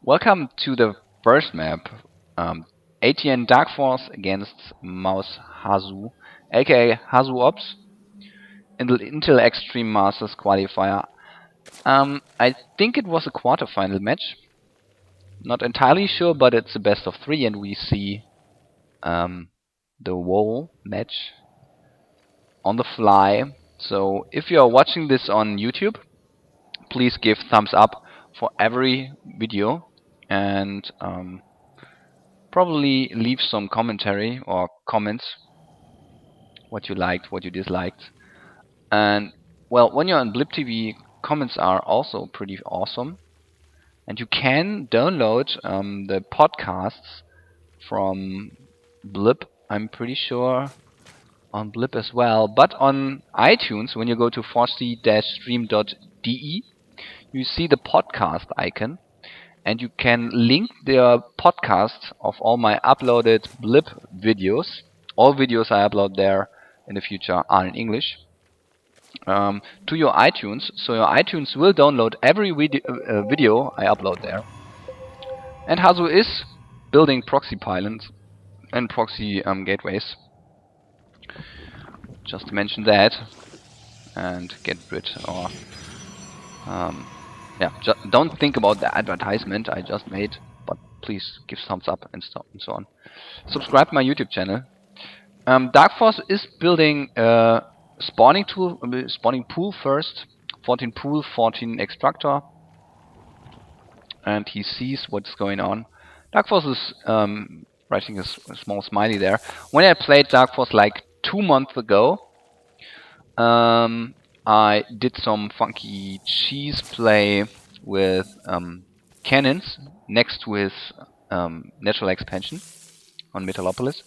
Welcome to the first map, ATN DarK.ForcE against Mouse Hasu, aka HasuObs, in the Intel Extreme Masters qualifier. I think it was a quarterfinal match. Not entirely sure, but it's a best of 3, and we see the whole match on the fly. So if you are watching this on YouTube, please give thumbs up for every video, and probably leave some commentary or comments, what you liked, what you disliked. And well, when you're on Blip TV, comments are also pretty awesome. And you can download the podcasts from Blip, I'm pretty sure, on Blip as well. But on iTunes, when you go to Forsti-stream.de, you see the podcast icon, and you can link the podcast of all my uploaded Blip videos. All videos I upload there in the future are in English. To your iTunes, so your iTunes will download every video I upload there. And Hasu is building proxy pylons and proxy gateways. Just to mention that, and get rid or yeah, don't think about the advertisement I just made, but please give thumbs up and so on. Subscribe to my YouTube channel. DarK.ForcE is building a spawning pool first, 14 pool, 14 extractor, and he sees what's going on. DarK.ForcE is writing a small smiley there. When I played DarK.ForcE like 2 months ago, I did some funky cheese play with cannons next to his natural expansion on Metallopolis.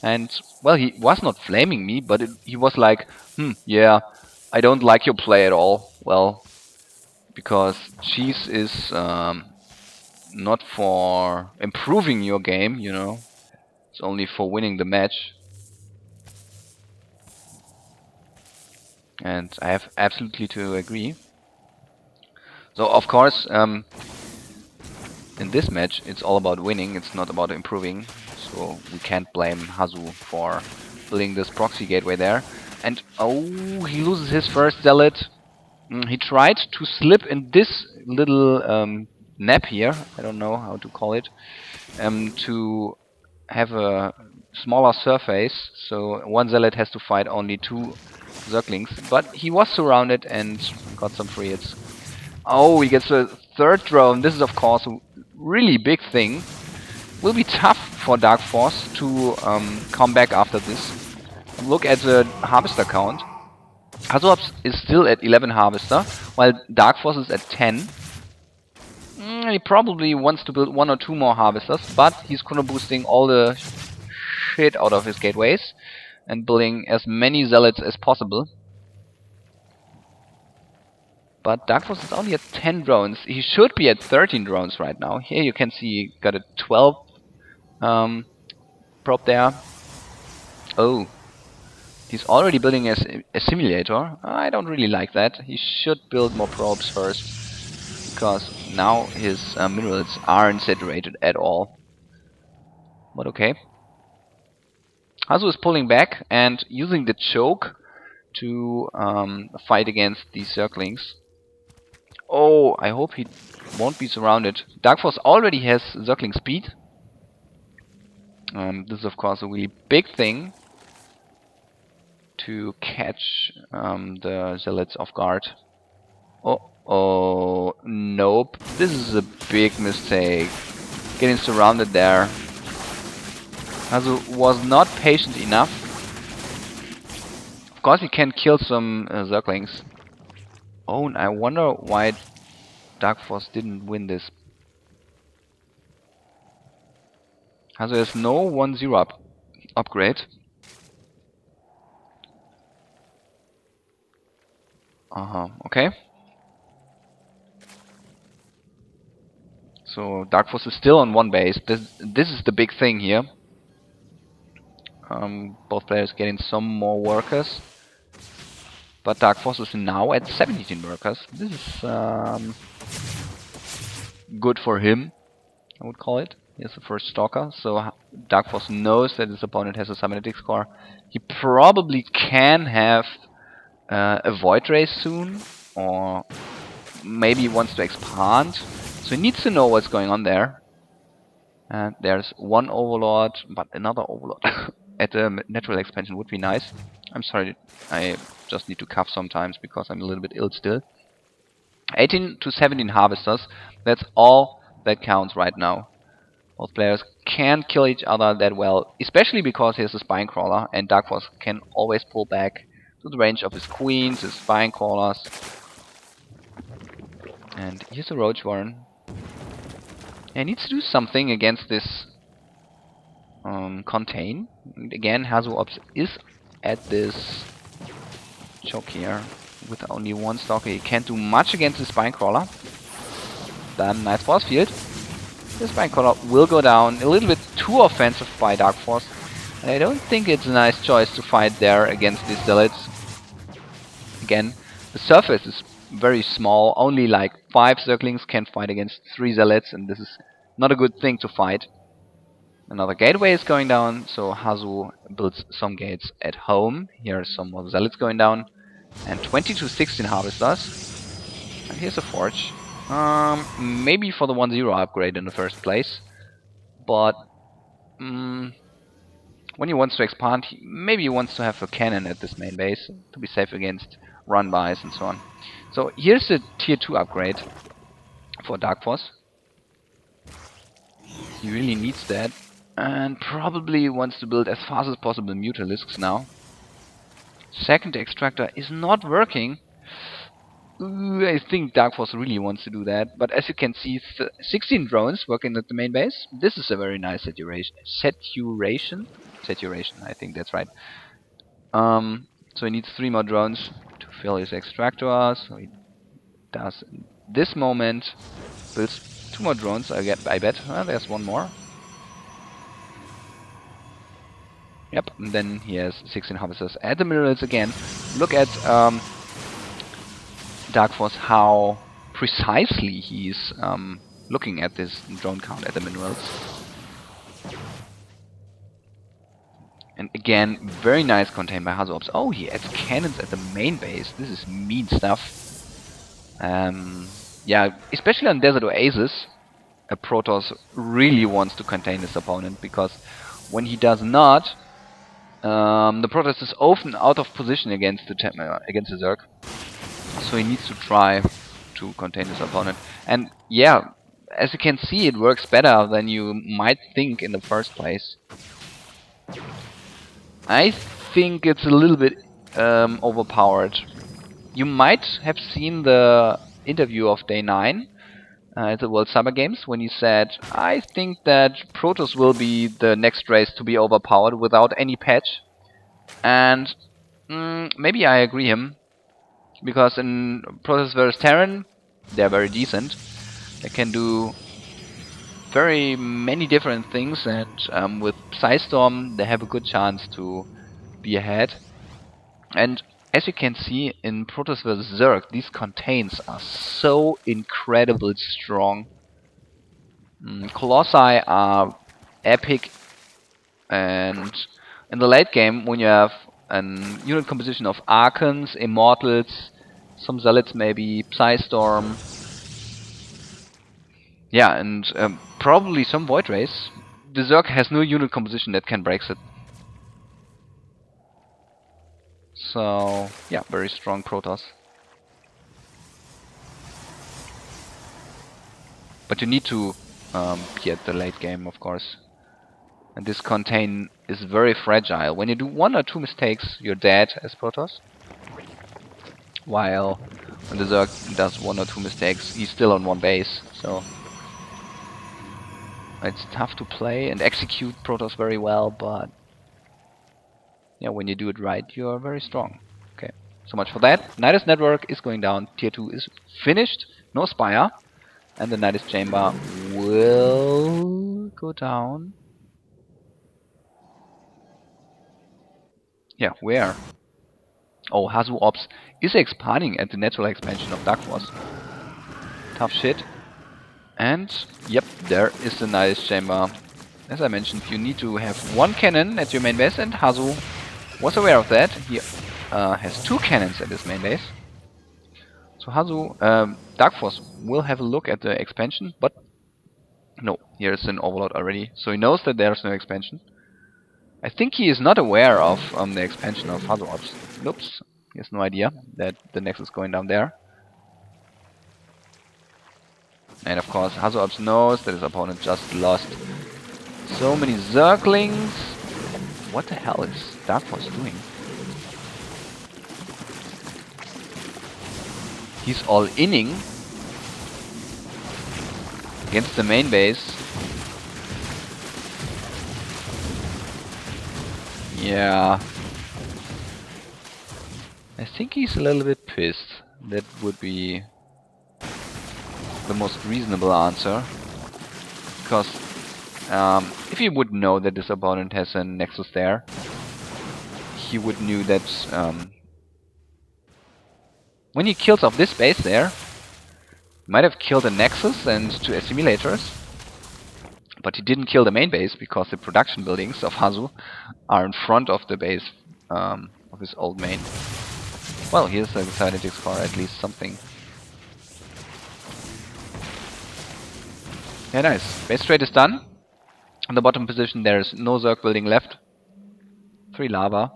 And, well, he was not flaming me, but he was like, yeah, I don't like your play at all. Well, because cheese is not for improving your game, you know. It's only for winning the match. And I have absolutely to agree. So, of course, in this match, it's all about winning. It's not about improving. So we can't blame Hasu for building this proxy gateway there. And oh, he loses his first zealot. He tried to slip in this little nap here. I don't know how to call it. To have a smaller surface. So one zealot has to fight only 2 Zerglings. But he was surrounded and got some free hits. Oh, he gets a 3rd drone. This is of course a really big thing. Will be tough for DarK.ForcE to come back after this. Look at the harvester count. HasuObs is still at 11 harvester, while DarK.ForcE is at 10. He probably wants to build 1 or 2 more harvesters, but he's chrono boosting all the shit out of his gateways and building as many zealots as possible. But DarK.ForcE is only at 10 drones. He should be at 13 drones right now. Here you can see he got a 12 prop there. Oh, he's already building a simulator. I don't really like that. He should build more probes first, because now his minerals aren't saturated at all. But okay. Hasu is pulling back and using the choke to fight against these Zerglings. Oh, I hope he won't be surrounded. DarK.ForcE already has Zergling speed. This is of course a really big thing to catch the zealots off guard. Oh, nope. This is a big mistake. Getting surrounded there. Hasu was not patient enough. Of course he can kill some Zerglings. Oh, and I wonder why DarK.ForcE didn't win this. Hasu has no 1-0 upgrade. Okay. So DarK.ForcE is still on 1 base. This is the big thing here. Both players getting some more workers. But DarK.ForcE is now at 17 workers. This is good for him. I would call it. Here's the first Stalker, so DarK.ForcE knows that his opponent has a cybernetics core. He probably can have a Void Ray soon, or maybe he wants to expand. So he needs to know what's going on there. And there's one Overlord, but another Overlord at the natural expansion would be nice. I'm sorry, I just need to cough sometimes because I'm a little bit ill still. 18 to 17 Harvesters, that's all that counts right now. Both players can't kill each other that well, especially because he has a Spine Crawler, and DarK.ForcE can always pull back to the range of his Queens, his Spine Crawlers. And here's a Roach Warren. He needs to do something against this contain. And again, HasuObs is at this choke here with only one Stalker. He can't do much against the Spine Crawler. Then nice force field. The Spine Crawler will go down. A little bit too offensive by DarK.ForcE. And I don't think it's a nice choice to fight there against these Zealots. Again, the surface is very small. Only like 5 Zerglings can fight against 3 Zealots, and this is not a good thing to fight. Another gateway is going down, so Hasu builds some gates at home. Here are some more Zealots going down. And 20 to 16 Harvesters. And here's a Forge. Maybe for the 1-0 upgrade in the first place. But when he wants to expand, maybe he wants to have a cannon at this main base to be safe against run-bys and so on. So here's the tier 2 upgrade for DarK.ForcE. He really needs that. And probably wants to build as fast as possible Mutalisks now. Second extractor is not working. I think DarK.ForcE really wants to do that, but as you can see, 16 drones working at the main base. This is a very nice saturation. Saturation, I think that's right. So he needs 3 more drones to fill his extractor. So he does in this moment. Builds 2 more drones. I bet. There's one more. Yep, and then he has 16 Harvesters at the minerals again. Look at DarK.ForcE, how precisely he's looking at this drone count at the minerals. And again, very nice contained by HasuObs. Oh, he adds cannons at the main base. This is mean stuff. Yeah, especially on Desert Oasis, a Protoss really wants to contain his opponent, because when he does not, the Protoss is often out of position against the Zerg. So he needs to try to contain his opponent. And yeah, as you can see, it works better than you might think in the first place. I think it's a little bit overpowered. You might have seen the interview of Day 9 at the World Summer Games when he said, I think that Protoss will be the next race to be overpowered without any patch. And maybe I agree him. Because in Protoss vs Terran, they're very decent. They can do very many different things, and with Psystorm, they have a good chance to be ahead. And as you can see in Protoss vs Zerg, these contains are so incredibly strong. Colossi are epic, and in the late game, when you have a unit composition of Archons, Immortals, some Zealots maybe, Psystorm. Yeah, and probably some Void Rays. The Zerg has no unit composition that can break it. So, yeah, very strong Protoss. But you need to be at the late game, of course. And this contain is very fragile. When you do 1 or 2 mistakes, you're dead as Protoss. While when the Zerg does 1 or 2 mistakes, he's still on 1 base, so it's tough to play and execute Protoss very well, but yeah, when you do it right, you're very strong. Okay, so much for that. Nidus Network is going down, tier 2 is finished, no Spire, and the Nidus Chamber will go down. Yeah, where? Oh, HasuObs is expanding at the natural expansion of DarK.ForcE. Tough shit. And yep, there is the nice chamber. As I mentioned, you need to have one cannon at your main base, and Hasu was aware of that. He has 2 cannons at his main base. So Hasu, DarK.ForcE will have a look at the expansion, but no, here's an overload already. So he knows that there's no expansion. I think he is not aware of the expansion of HasuObs. Oops, he has no idea that the Nexus is going down there. And of course, HasuObs knows that his opponent just lost so many Zerglings. What the hell is DarK.ForcE doing? He's all-inning against the main base. Yeah. I think he's a little bit pissed. That would be the most reasonable answer. Because if he would know that his opponent has a Nexus there, he would know that when he kills off this base there, he might have killed a Nexus and 2 assimilators. But he didn't kill the main base because the production buildings of Hasu are in front of the base of his old main. Well, here's a Cybernetics for at least something. Yeah, nice. Base trade is done. On the bottom position there is no Zerg building left. 3 lava.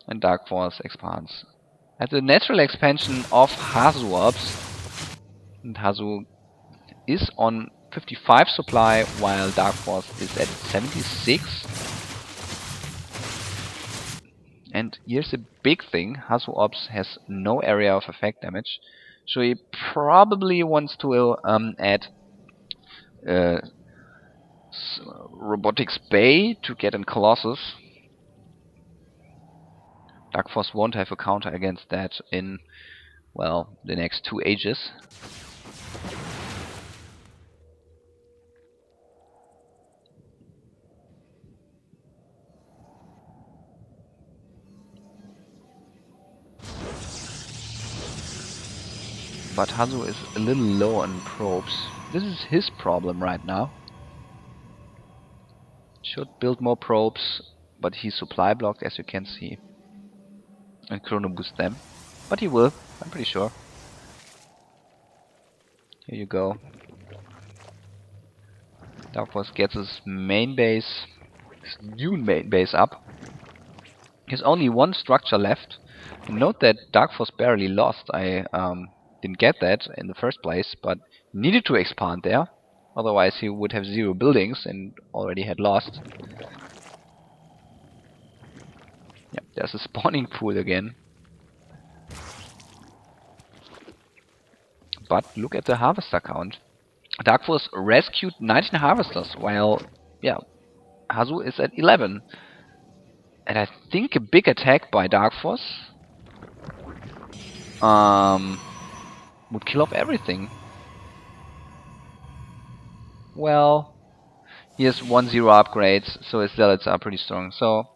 And DarK.ForcE expands. At the natural expansion of HasuObs, and Hasu is on 55 supply while DarK.ForcE is at 76. And here's a big thing, HasuObs has no area of effect damage, so he probably wants to add Robotics Bay to get in Colossus. DarK.ForcE won't have a counter against that in, well, the next 2 ages. But Hasu is a little low on probes. This is his problem right now. Should build more probes, but he's supply blocked, as you can see. And chrono boost them. But he will, I'm pretty sure. Here you go. DarK.ForcE gets his main base, his new main base up. There's only 1 structure left. And note that DarK.ForcE barely lost. I didn't get that in the first place, but needed to expand there. Otherwise he would have 0 buildings and already had lost. Yep, there's a spawning pool again. But look at the harvester count. DarK.ForcE rescued 19 harvesters, while, yeah, Hasu is at 11. And I think a big attack by DarK.ForcE would kill off everything. Well, he has 1-0 upgrades, so his zealots are pretty strong. So,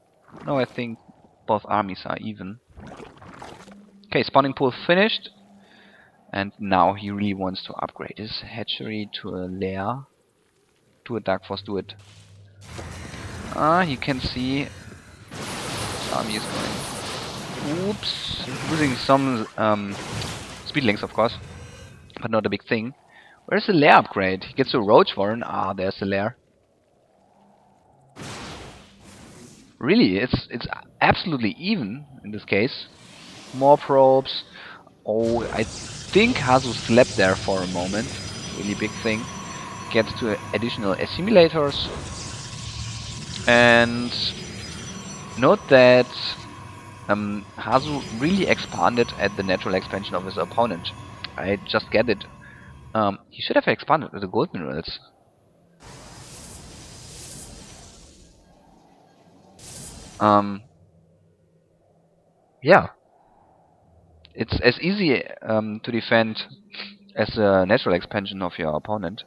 no, I think both armies are even. Okay, spawning pool finished. And now he really wants to upgrade his hatchery to a lair. To a DarK.ForcE, do it. You can see his army is going. Oops, losing some speed links, of course, but not a big thing. Where's the lair upgrade? He gets a Roach Warren. There's the lair. Really, it's absolutely even in this case. More probes. Oh, I think Hasu slept there for a moment. Really big thing. Gets to additional assimilators. And note that Hasu really expanded at the natural expansion of his opponent. I just get it. He should have expanded with the gold minerals. Yeah. It's as easy to defend as a natural expansion of your opponent.